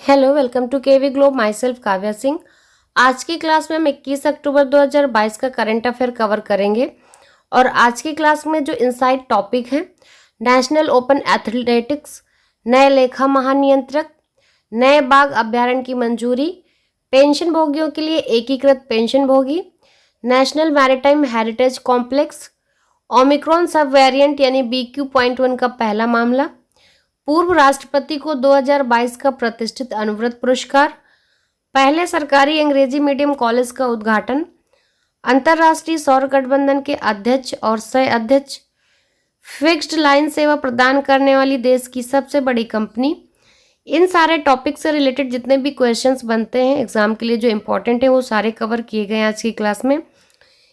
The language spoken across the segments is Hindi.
Hello, welcome to KV globe. Myself Kavya Singh. आज की क्लास में हम 21 अक्टूबर 2022 का करंट अफेयर कवर करेंगे और आज की क्लास में जो इनसाइट टॉपिक है, नेशनल ओपन एथलेटिक्स, नए लेखा महानियंत्रक, नए बाघ अभ्यारण्य की मंजूरी, पेंशन भोगियों के लिए एकीकृत पेंशन भोगी, national maritime heritage complex, Omicron सब वेरिएंट यानी BQ.1 का पहला मामला, पूर्व राष्ट्रपति को 2022 का प्रतिष्ठित अनुव्रत पुरस्कार, पहले सरकारी अंग्रेजी मीडियम कॉलेज का उद्घाटन, अंतर्राष्ट्रीय सौर गठबंधन के अध्यक्ष और सह अध्यक्ष, फिक्स्ड लाइन सेवा प्रदान करने वाली देश की सबसे बड़ी कंपनी। इन सारे टॉपिक से रिलेटेड जितने भी क्वेश्चंस बनते हैं एग्जाम के लिए जो इम्पोर्टेंट है वो सारे कवर किए गए हैं आज की क्लास में,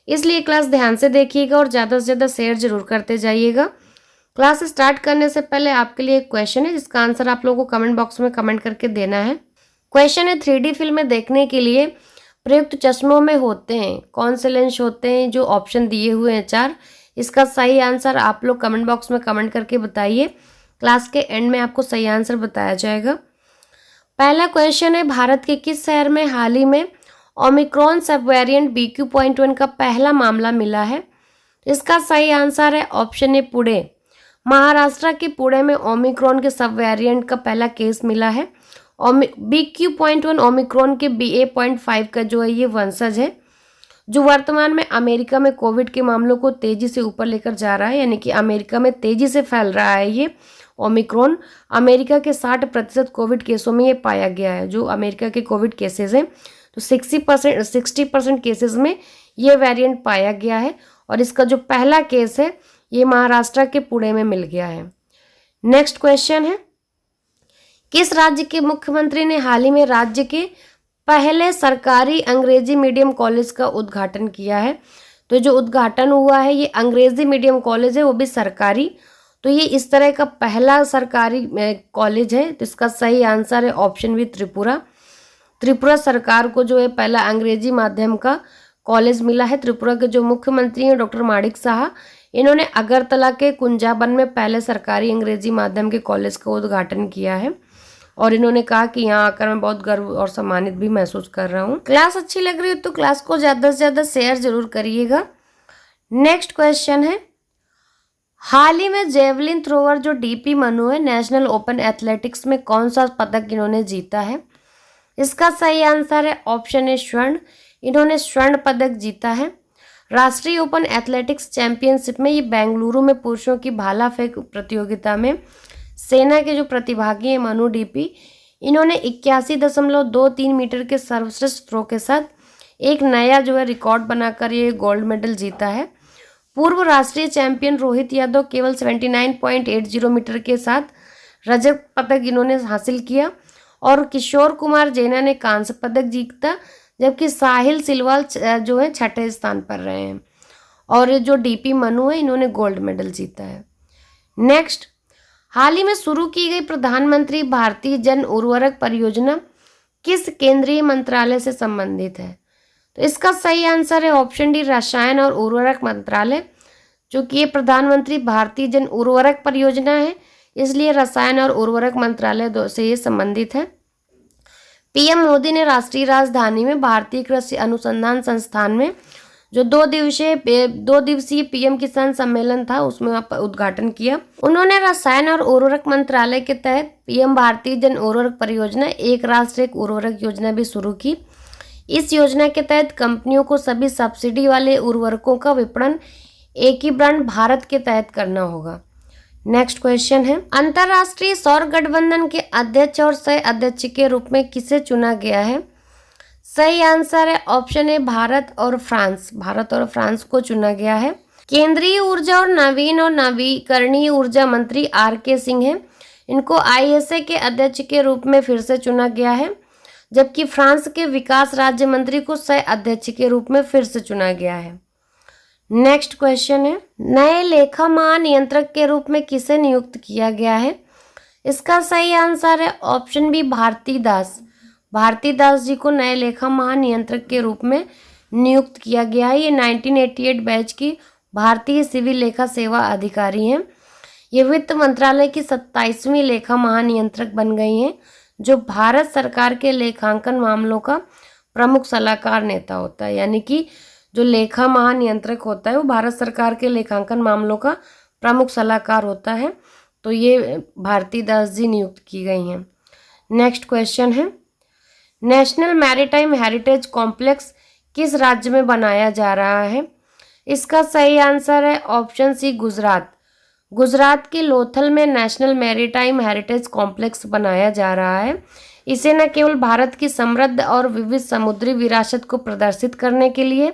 इसलिए क्लास ध्यान से देखिएगा और ज़्यादा से ज़्यादा शेयर जरूर करते जाइएगा। क्लास स्टार्ट करने से पहले आपके लिए एक क्वेश्चन है जिसका आंसर आप लोगों को कमेंट बॉक्स में कमेंट करके देना है। क्वेश्चन है 3D फिल्में देखने के लिए प्रयुक्त चश्मों में होते हैं कौन से लेंस होते हैं? जो ऑप्शन दिए हुए हैं 4, इसका सही आंसर आप लोग कमेंट बॉक्स में कमेंट करके बताइए। क्लास के एंड में आपको सही आंसर बताया जाएगा। पहला क्वेश्चन है, भारत के किस शहर में हाल ही में ओमिक्रॉन सब वेरिएंट BQ.1 का पहला मामला मिला है? इसका सही आंसर है ऑप्शन ए पुणे। महाराष्ट्र के पुणे में ओमिक्रॉन के सब वेरिएंट का पहला केस मिला है। BQ.1 ओमिक्रॉन के BA.5 का जो है ये वंशज है जो वर्तमान में अमेरिका में कोविड के मामलों को तेजी से ऊपर लेकर जा रहा है, यानी कि अमेरिका में तेजी से फैल रहा है ये ओमिक्रॉन। अमेरिका के 60% कोविड केसों में ये पाया गया है। जो अमेरिका के कोविड केसेस हैं तो 60% केसेस में ये वेरिएंट पाया गया है और इसका जो पहला केस है ये महाराष्ट्र के पुणे में मिल गया है। नेक्स्ट क्वेश्चन है, किस राज्य के मुख्यमंत्री ने हाल ही में राज्य के पहले सरकारी अंग्रेजी मीडियम कॉलेज का उद्घाटन किया है? तो जो उद्घाटन हुआ है ये अंग्रेजी मीडियम कॉलेज है, वो भी सरकारी। तो ये इस तरह का पहला सरकारी कॉलेज है। तो इसका सही आंसर है ऑप्शन बी त्रिपुरा। त्रिपुरा सरकार को जो है पहला अंग्रेजी माध्यम का कॉलेज मिला है। त्रिपुरा के जो मुख्यमंत्री हैं डॉक्टर माणिक साहा, इन्होंने अगरतला के कुंजाबन में पहले सरकारी अंग्रेजी माध्यम के कॉलेज का उद्घाटन किया है और इन्होंने कहा कि यहाँ आकर मैं बहुत गर्व और सम्मानित भी महसूस कर रहा हूँ। क्लास अच्छी लग रही है तो क्लास को ज़्यादा से ज़्यादा शेयर जरूर करिएगा। नेक्स्ट क्वेश्चन है, हाल ही में जेवलिन थ्रोवर जो DP मनु है नेशनल ओपन एथलेटिक्स में कौन सा पदक इन्होंने जीता है? इसका सही आंसर है ऑप्शन ए स्वर्ण। इन्होंने स्वर्ण पदक जीता है। राष्ट्रीय ओपन एथलेटिक्स चैंपियनशिप में ये बेंगलुरु में पुरुषों की भाला फेंक प्रतियोगिता में सेना के जो प्रतिभागी हैं मनु DP, इन्होंने 81.23 मीटर के सर्वश्रेष्ठ थ्रो के साथ एक नया जो है रिकॉर्ड बनाकर ये गोल्ड मेडल जीता है। पूर्व राष्ट्रीय चैंपियन रोहित यादव केवल 79.80 मीटर के साथ रजत पदक इन्होंने हासिल किया और किशोर कुमार जैना ने कांस्य पदक जीता, जबकि साहिल सिलवाल जो है छठे स्थान पर रहे हैं और जो DP मनु है इन्होंने गोल्ड मेडल जीता है। नेक्स्ट, हाल ही में शुरू की गई प्रधानमंत्री भारतीय जन उर्वरक परियोजना किस केंद्रीय मंत्रालय से संबंधित है? तो इसका सही आंसर है ऑप्शन डी रसायन और उर्वरक मंत्रालय। जो कि ये प्रधानमंत्री भारतीय जन उर्वरक परियोजना है इसलिए रसायन और उर्वरक मंत्रालय से ये संबंधित है। PM मोदी ने राष्ट्रीय राजधानी में भारतीय कृषि अनुसंधान संस्थान में जो 2 दिवसीय PM किसान सम्मेलन था उसमें उद्घाटन किया। उन्होंने रसायन और उर्वरक मंत्रालय के तहत PM भारतीय जन उर्वरक परियोजना एक राष्ट्र एक उर्वरक योजना भी शुरू की। इस योजना के तहत कंपनियों को सभी सब्सिडी वाले उर्वरकों का विपणन एक ही ब्रांड भारत के तहत करना होगा। नेक्स्ट क्वेश्चन है, अंतर्राष्ट्रीय सौर गठबंधन के अध्यक्ष और सह अध्यक्ष के रूप में किसे चुना गया है? सही आंसर है ऑप्शन ए भारत और फ्रांस को चुना गया है। केंद्रीय ऊर्जा और नवीकरणीय ऊर्जा मंत्री RK सिंह हैं, इनको ISA के अध्यक्ष के रूप में फिर से चुना गया है, जबकि फ्रांस के विकास राज्य मंत्री को सह अध्यक्ष के रूप में फिर से चुना गया है। नेक्स्ट क्वेश्चन है, नए लेखा महानियंत्रक के रूप में किसे नियुक्त किया गया है? इसका सही आंसर है ऑप्शन बी भारती दास जी को नए लेखा महानियंत्रक के रूप में नियुक्त किया गया है। ये 1988 बैच की भारतीय सिविल लेखा सेवा अधिकारी हैं। ये वित्त मंत्रालय की 27वीं लेखा महानियंत्रक बन गई हैं जो भारत सरकार के लेखांकन मामलों का प्रमुख सलाहकार नेता होता है, यानी कि जो लेखा महानियंत्रक होता है वो भारत सरकार के लेखांकन मामलों का प्रमुख सलाहकार होता है। तो ये भारती दास जी नियुक्त की गई हैं। नेक्स्ट क्वेश्चन है, नेशनल मैरीटाइम हेरिटेज कॉम्प्लेक्स किस राज्य में बनाया जा रहा है? इसका सही आंसर है ऑप्शन सी, गुजरात। गुजरात के लोथल में नेशनल मैरीटाइम हेरिटेज कॉम्प्लेक्स बनाया जा रहा है। इसे न केवल भारत की समृद्ध और विविध समुद्री विरासत को प्रदर्शित करने के लिए,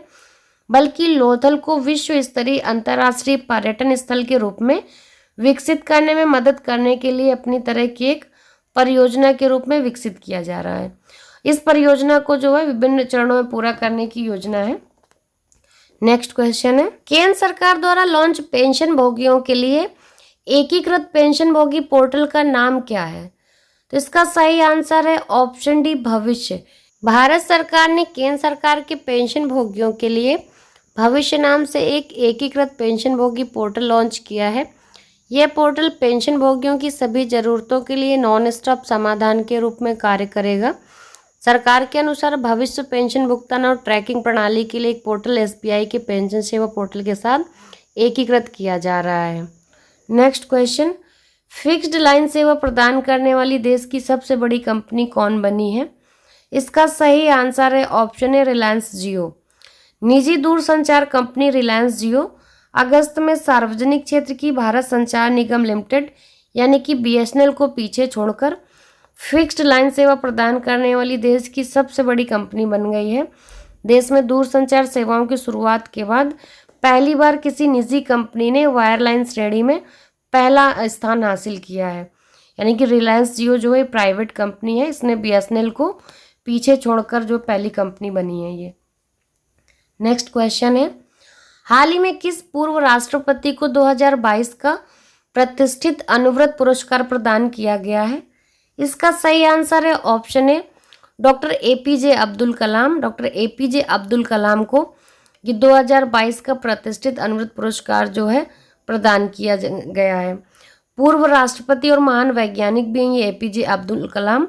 बल्कि लोथल को विश्व स्तरीय अंतर्राष्ट्रीय पर्यटन स्थल के रूप में विकसित करने में मदद करने के लिए अपनी तरह की एक परियोजना के रूप में विकसित किया जा रहा है। इस परियोजना को जो है विभिन्न चरणों में पूरा करने की योजना है। नेक्स्ट क्वेश्चन है, केंद्र सरकार द्वारा लॉन्च पेंशन भोगियों के लिए एकीकृत पेंशन भोगी पोर्टल का नाम क्या है? तो इसका सही आंसर है ऑप्शन डी, भविष्य। भारत सरकार ने केंद्र सरकार के पेंशन भोगियों के लिए भविष्य नाम से एक एकीकृत पेंशन भोगी पोर्टल लॉन्च किया है। यह पोर्टल पेंशन भोगियों की सभी जरूरतों के लिए नॉन स्टॉप समाधान के रूप में कार्य करेगा। सरकार के अनुसार भविष्य पेंशन भुगतान और ट्रैकिंग प्रणाली के लिए एक पोर्टल एसबीआई के पेंशन सेवा पोर्टल के साथ एकीकृत किया जा रहा है। नेक्स्ट क्वेश्चन, फिक्स्ड लाइन सेवा प्रदान करने वाली देश की सबसे बड़ी कंपनी कौन बनी है? इसका सही आंसर है ऑप्शन ए, रिलायंस जियो। निजी दूरसंचार कंपनी रिलायंस जियो अगस्त में सार्वजनिक क्षेत्र की भारत संचार निगम लिमिटेड यानी कि बीएसएनएल को पीछे छोड़कर फिक्स्ड लाइन सेवा प्रदान करने वाली देश की सबसे बड़ी कंपनी बन गई है। देश में दूरसंचार सेवाओं की शुरुआत के बाद पहली बार किसी निजी कंपनी ने वायरलाइन श्रेणी में पहला स्थान हासिल किया है, यानी कि रिलायंस जियो जो है प्राइवेट कंपनी है, इसने बीएसएनएल को पीछे छोड़कर जो पहली कंपनी बनी है ये। नेक्स्ट क्वेश्चन है, हाल ही में किस पूर्व राष्ट्रपति को 2022 का प्रतिष्ठित अनुव्रत पुरस्कार प्रदान किया गया है? इसका सही आंसर है option A, doctor APJ Abdul Kalam. Doctor APJ Abdul Kalam को ये 2022 का प्रतिष्ठित अनुव्रत पुरस्कार जो है प्रदान किया गया है। पूर्व राष्ट्रपति और महान वैज्ञानिक भी हैं ये एपीजे अब्दुल कलाम।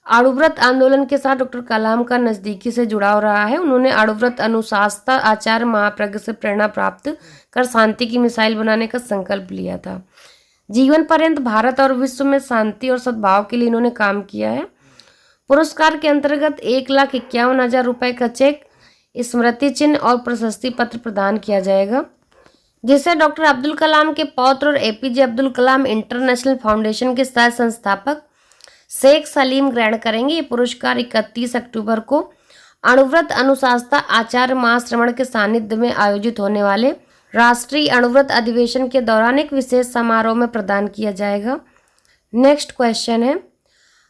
अणुव्रत आंदोलन के साथ डॉक्टर कलाम का नज़दीकी से जुड़ाव रहा है। उन्होंने अणुव्रत अनुशासता आचार महाप्रज्ञ से प्रेरणा प्राप्त कर शांति की मिसाइल बनाने का संकल्प लिया था। जीवन पर्यंत भारत और विश्व में शांति और सद्भाव के लिए इन्होंने काम किया है। पुरस्कार के अंतर्गत 1,51,000 रुपये का चेक, स्मृति चिन्ह और प्रशस्ति पत्र प्रदान किया जाएगा, जिसे डॉक्टर अब्दुल कलाम के पौत्र और एपीजे अब्दुल कलाम इंटरनेशनल फाउंडेशन के सह संस्थापक शेख सलीम ग्रहण करेंगे। ये पुरस्कार 31 अक्टूबर को अणुव्रत अनुशासता आचार्य महाश्रवण के सानिध्य में आयोजित होने वाले राष्ट्रीय अणुव्रत अधिवेशन के दौरान एक विशेष समारोह में प्रदान किया जाएगा। नेक्स्ट क्वेश्चन है,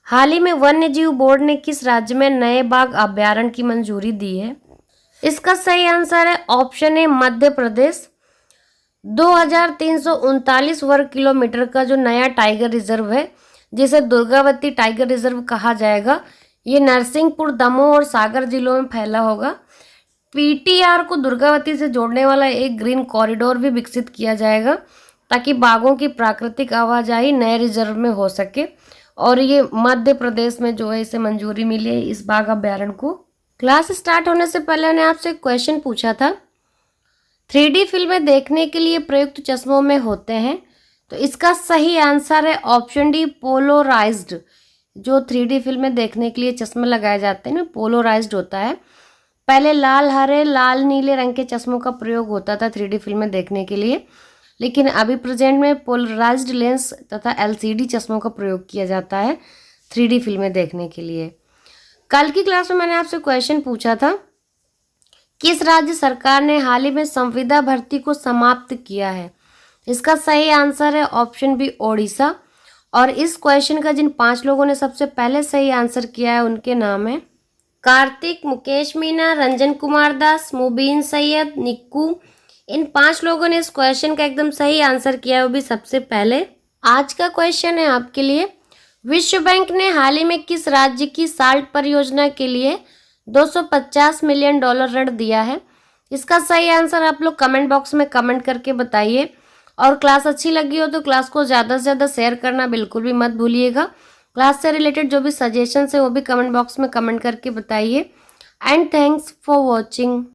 हाल ही में वन्य जीव बोर्ड ने किस राज्य में नए बाघ अभ्यारण्य की मंजूरी दी है? इसका सही आंसर है ऑप्शन ए, मध्य प्रदेश। 2339 वर्ग किलोमीटर का जो नया टाइगर रिजर्व है, जिसे दुर्गावती टाइगर रिजर्व कहा जाएगा, ये नरसिंहपुर, दमोह और सागर जिलों में फैला होगा। पीटीआर को दुर्गावती से जोड़ने वाला एक ग्रीन कॉरिडोर भी विकसित किया जाएगा ताकि बाघों की प्राकृतिक आवाजाही नए रिजर्व में हो सके, और ये मध्य प्रदेश में जो है इसे मंजूरी मिली है इस बाघ अभ्यारण्य को। क्लास स्टार्ट होने से पहले मैंने आपसे एक क्वेश्चन पूछा था, 3D फिल्में देखने के लिए प्रयुक्त चश्मों में होते हैं, तो इसका सही आंसर है ऑप्शन डी, पोलोराइज्ड। जो 3D फिल्में देखने के लिए चश्मे लगाए जाते हैं ना, पोलोराइज्ड होता है। पहले लाल, हरे, लाल, नीले रंग के चश्मों का प्रयोग होता था 3D फिल्में देखने के लिए, लेकिन अभी प्रेजेंट में पोलराइज्ड लेंस तथा LCD चश्मों का प्रयोग किया जाता है 3D फिल्में देखने के लिए। कल की क्लास में मैंने आपसे क्वेश्चन पूछा था, किस राज्य सरकार ने हाल ही में संविदा भर्ती को समाप्त किया है? इसका सही आंसर है ऑप्शन बी, ओडिशा। और इस क्वेश्चन का जिन 5 लोगों ने सबसे पहले सही आंसर किया है उनके नाम है कार्तिक, मुकेश मीना, रंजन कुमार दास, मुबीन सैयद, निक्कू। इन 5 लोगों ने इस क्वेश्चन का एकदम सही आंसर किया है, वो भी सबसे पहले। आज का क्वेश्चन है आपके लिए, विश्व बैंक ने हाल ही में किस राज्य की साल्ट परियोजना के लिए $250 मिलियन ऋण दिया है? इसका सही आंसर आप लोग कमेंट बॉक्स में कमेंट करके बताइए। और क्लास अच्छी लगी हो तो क्लास को ज़्यादा से ज़्यादा शेयर करना बिल्कुल भी मत भूलिएगा। क्लास से रिलेटेड जो भी सजेशंस है वो भी कमेंट बॉक्स में कमेंट करके बताइए। And thanks for watching.